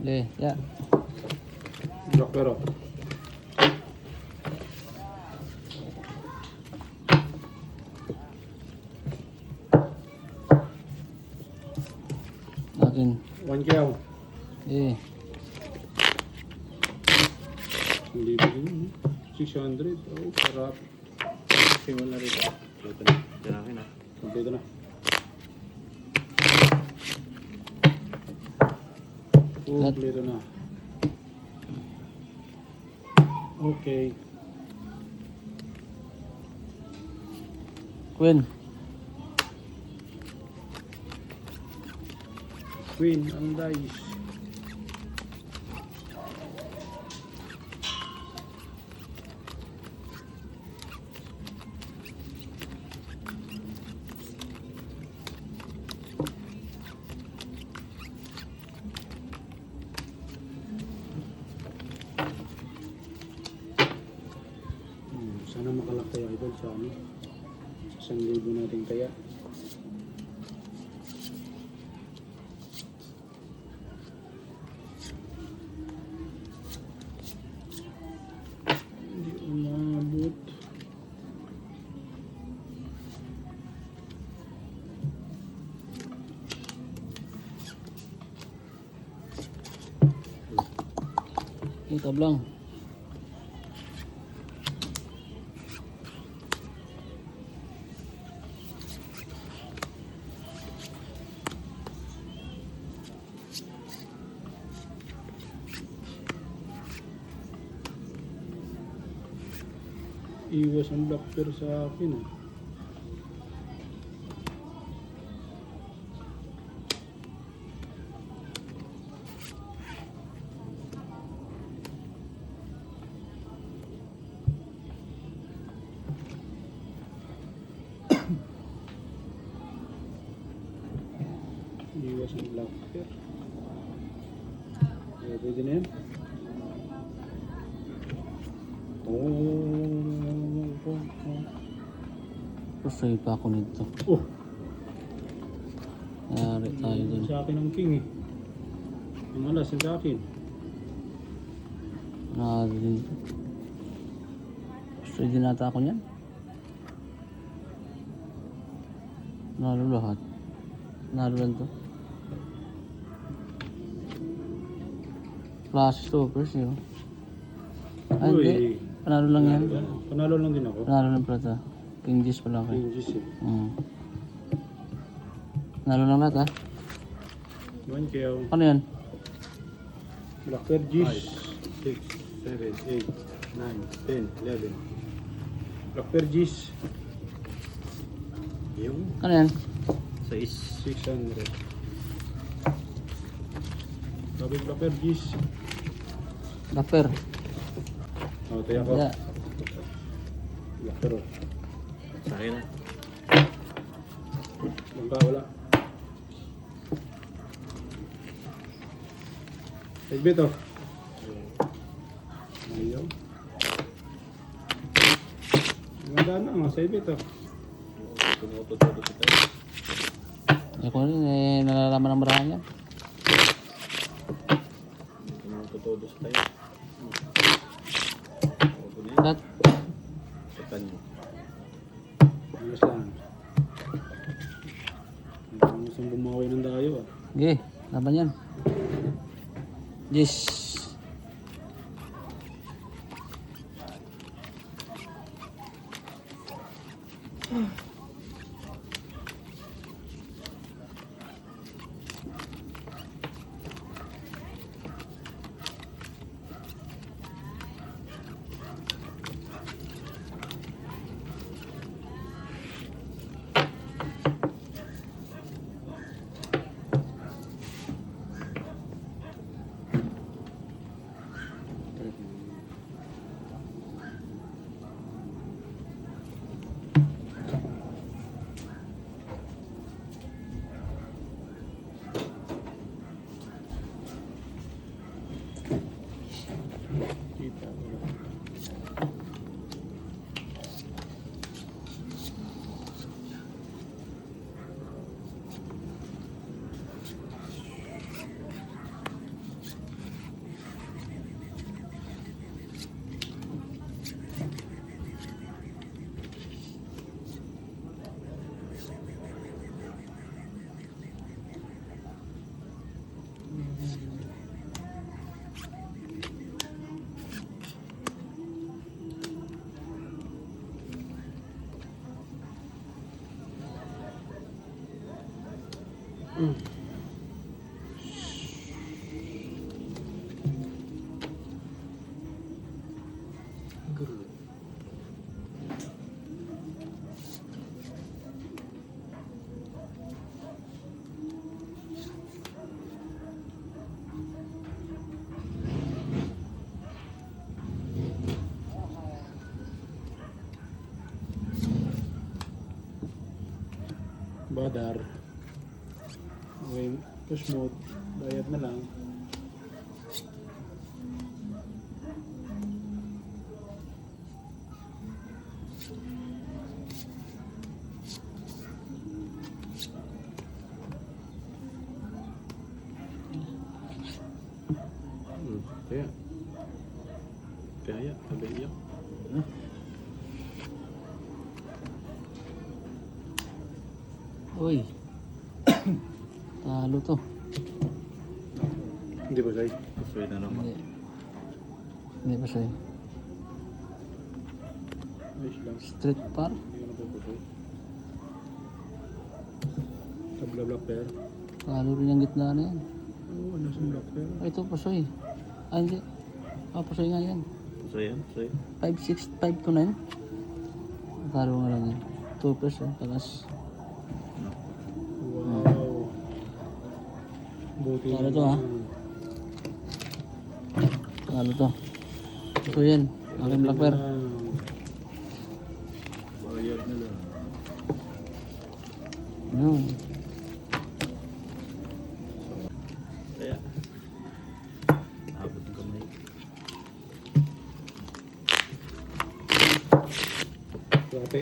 Okay, ya. Black pero. Akin. 1 kilo. Eh, Hindi ba din? 600. Oh, sarap. Simon na rito. Luto na. Ito na akin ah. Kompleto na. Kompleto na. Okay. Queen. Queen ang dice. Sana makalak tayo idol sa ano, sa 1,000 natin kaya. Hindi umabot. Ito lang. Iwas ang black pear sa akin ah. Iwas ang black pear. Pwede na yan. Pasay pa ako nito. Oh, Nari tayo dun. sa akin ang king eh. Ang alas sa akin. Nari din. Pasay din nata ako niyan. Nalo lahat. Nalo lang to. Flash stoppers yun. Ay, hindi. Uy, Panalo lang yan. panalo lang din ako. Panalo lang pala to. King G's pa lang kayo. Changes eh. Panalo lang lahat ha. 1 kilo. Ano yan? Black pear juice. 6, 7, 8, 9, 10, 11. Black pear juice. Yung Ano yan? 6. 600. Sabi black pear juice. Dapper. Oh, tayo ako. Yeah. Black pear. Sa akin ah. Bangka wala. Tagbit oh. Ayaw. Maganda na nga sa ibit oh. Tumututudo si tayo. Ako rin eh, nalalaman ng marami yan. Tumututudo si tayo. Cut. Satan mo. Ayos lang. Ang gusto bumawi ng dayo ah. Okay, laban yan. Yes. Mm. Good. Badar. Okay, push mode. Bayad na lang. Kaya. Kaya, tabi iyak. Uy. Talo to. Hindi ba sa'yo? Pasuin na naman. Hindi. Hindi pa sa'yo. Ayos lang. Street par. Hindi ko napupusoy. Tabla black pair. Talo rin yung gitna na yan. Oo, nasa black pair. Ay, ito, pasoy. Ah, hindi. Ah, pasoy nga yan. Pasuin, pasuin. 5, 6, 5 to 9. Talo nga lang yan. 2 plus, talas. Wow. Buti Talo to, ha? Talo to. Ito yan. Aking black pair. Bayad na lang. Yun. Kaya. Abot ng kamay. Late.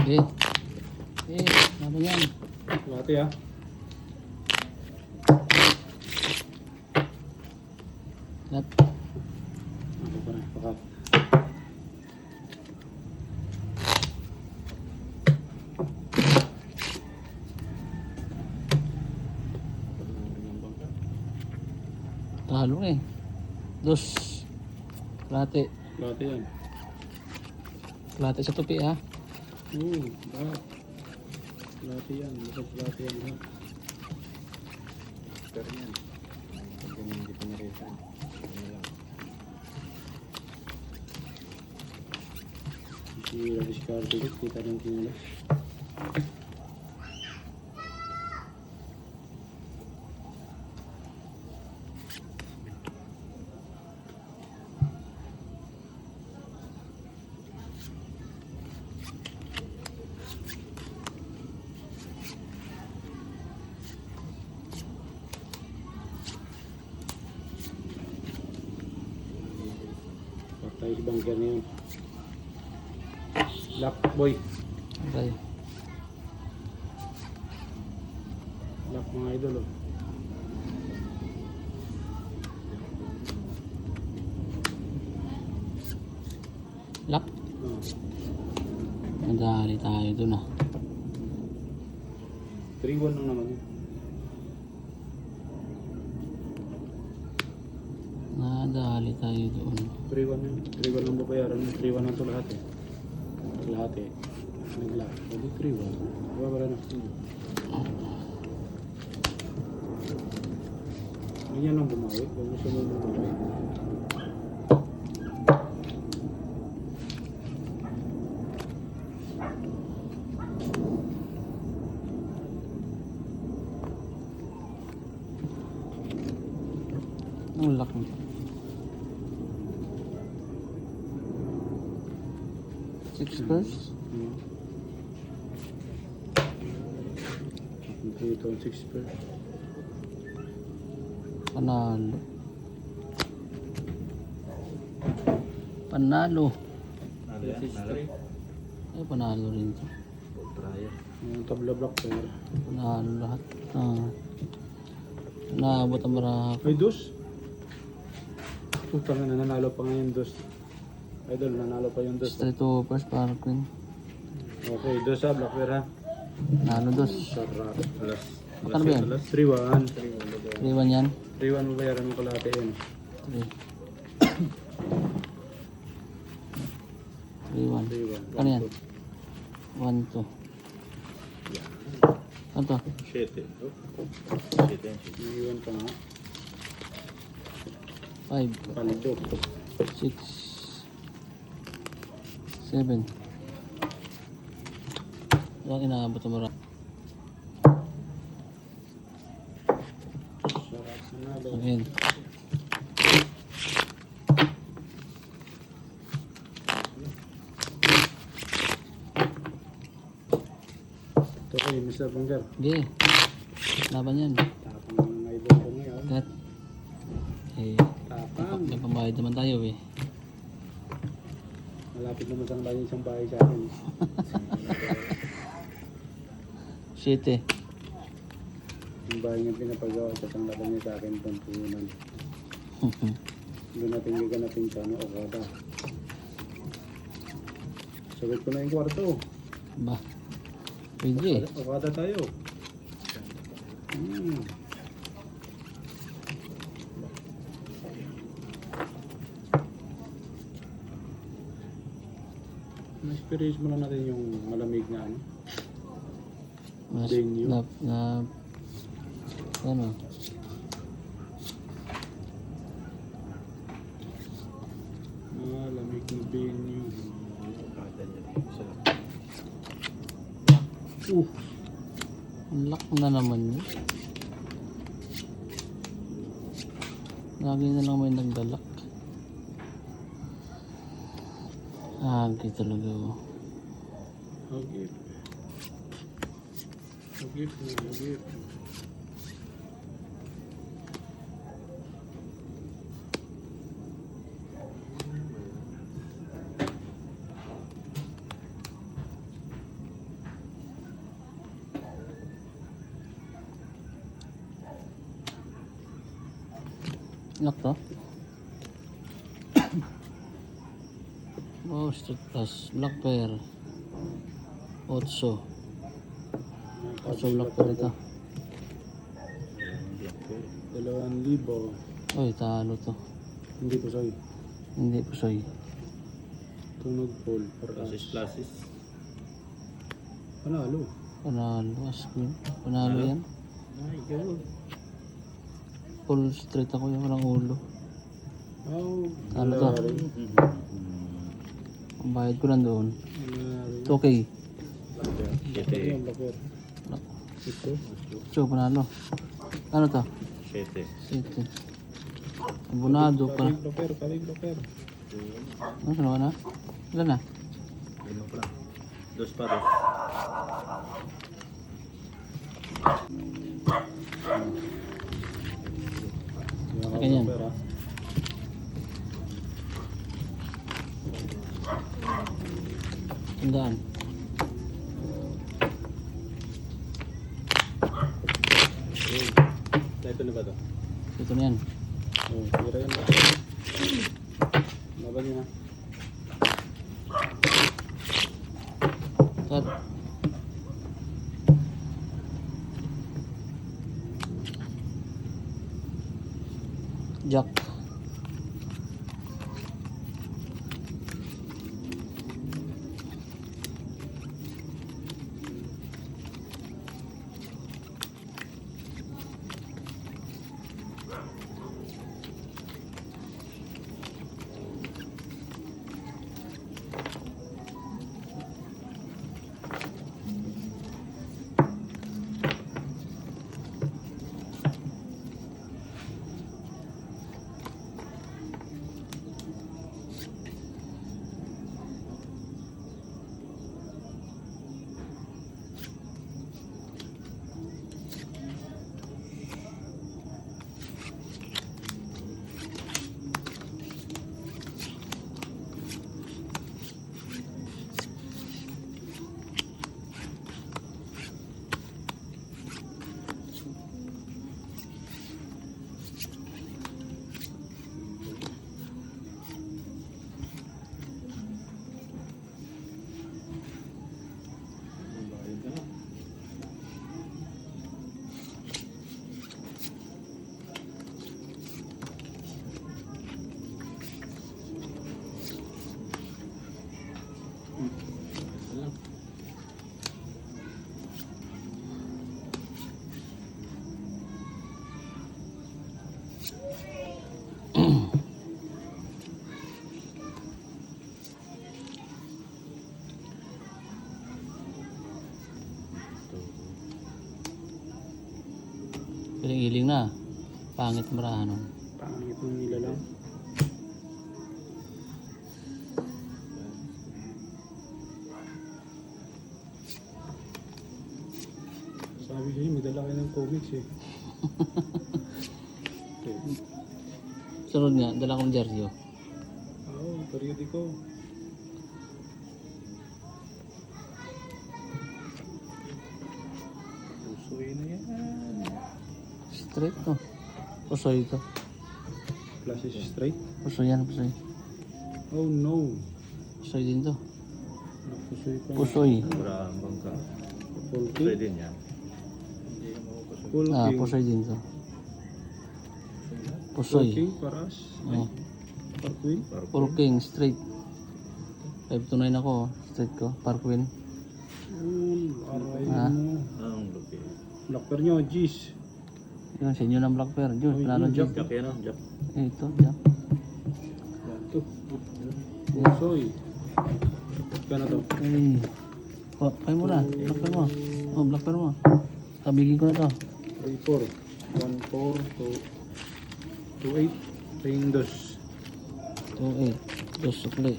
Okay. Okay, naman yan. Late ah. Lat. Ako pa na. Pakat. Talo eh. Dos. Late. Late yan. Late sa tupi, ha? Oo, lahat. Late yan. Lahat late yan ha. Pero yan. Pag hindi pa na-return. Ano lang. Si Discard ulit. Kita ng kinulas. Patay si bangker na yun. Lock boy. Okay. Lock mga idol oh. Lock. Oh. Madali tayo dun, ah. 3-1 lang naman yun. Nadali tayo doon. 3-1 yun. 3-1 lang babayaran yun. 3-1 lang ito lahat eh. Lahat eh. Nag-lock. Hindi 3-1. Diba wala na. Ganyan lang bumawi. Kung gusto mo bumawi. Ang lock mo. Six first. Ito ang 6 per. Panalo. Panalo. Ano yan? Nalari? Ay, panalo rin to. Traya. Yung tabla block pair. Panalo lahat. Ah. Naabot ang marahak. Ay, dos. Putang na, nanalo pa ngayon dos. Idol, nanalo pa yung dos. Straight overs para queen. Okay, dos ha, black pair ha. Nalo dos. Sarap. Alas. Magkano ba yan? 3-1. 3-1 yan. 3-1 mabayaran mo kalate yun. 3. 3-1. 3-1. Ano yan? 1-2. Ano to? 7. Oh. 7 yan, 7. Iwan pa nga. 5, Paldo. 6, 7. Walang inaabot ang mara. Sarap na nalo. Ayan. Ito kayo, Mr. Banggar. Sige. Laban yan. Tapang ng idol ko ngayon. Kat. Eh, Tapang. may pambayad naman tayo eh. Malapit naman sang bahay isang bahay sa akin. 7. Yung bahay niya pinapagawa sa isang laban niya sa akin, pampunan. Doon natin gaganapin sa ano, Okada. Sagot ko na yung kwarto. Ba. Pwede. Okada tayo. Na-experience mo na natin yung malamig na ano. Mas, Venue. ano? Malamig na venue. Ang lock na naman yun. Lagi na lang may nagdalak. Agi talaga oh. Okay. Okay. Lock to? Oh, strict plus. Lock pair. 8. 8 lock pair ito. 2,000. Uy, talo to. Hindi po soy. Hindi po soy. Tunog full. Classes. Panalo. Panalo. Askin. Panalo yan. Ay, ganun. Full straight ako yung walang ulo. Oh, Ano to? Ang bayad ko nandoon. 2K. Ito yung bakit. Ito. So, panalo. Ano to? 7. 7. Abonado pa. Kalig loper. Ano sino na? Ilan na? Ano pa? 2 pares. Ganyan. Tandaan. Ito na ba ito? Ito na yan. Oh, tira yan. Laban niya. Cut. Jack. Giling na. Pangit marahan. Pangit ng nila lang. Sabi ko may dala kayo ng comics eh. Okay. Sunod nga, dala kong jersey. Oh. Oo, periodiko. Pusoy na yan. Straight to. Pusoy ito. Plus is straight. Pusoy yan, pusoy. Oh no. Pusoy din to. Pusoy pa. Pusoy. Mura ang bangka. Full Pusoy king. din yan. Hindi mo pusoy. Full Ah, king. pusoy din to. Full Pusoy. king, paras. Oh. Par queen. Full king, straight. 5 to 9 ako. Straight ko. Par queen. Aray Ah. mo. Ang lupi. Locker nyo, G's. Yun, sa inyo ng black pair. Yun, Ay, panalo yun, dyan. Jack yan o. Jack. Ito, yan. Ito. Pusoy. Kaya na to. Ay. Oh, kaya mo na. Black pair mo. Oh, black pair mo. Kabigin ko na to. 3-4. 1-4. 2-8. Ring dos. 2-8. Dos sukli.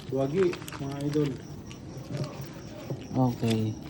Wagi, mga idol. Okay.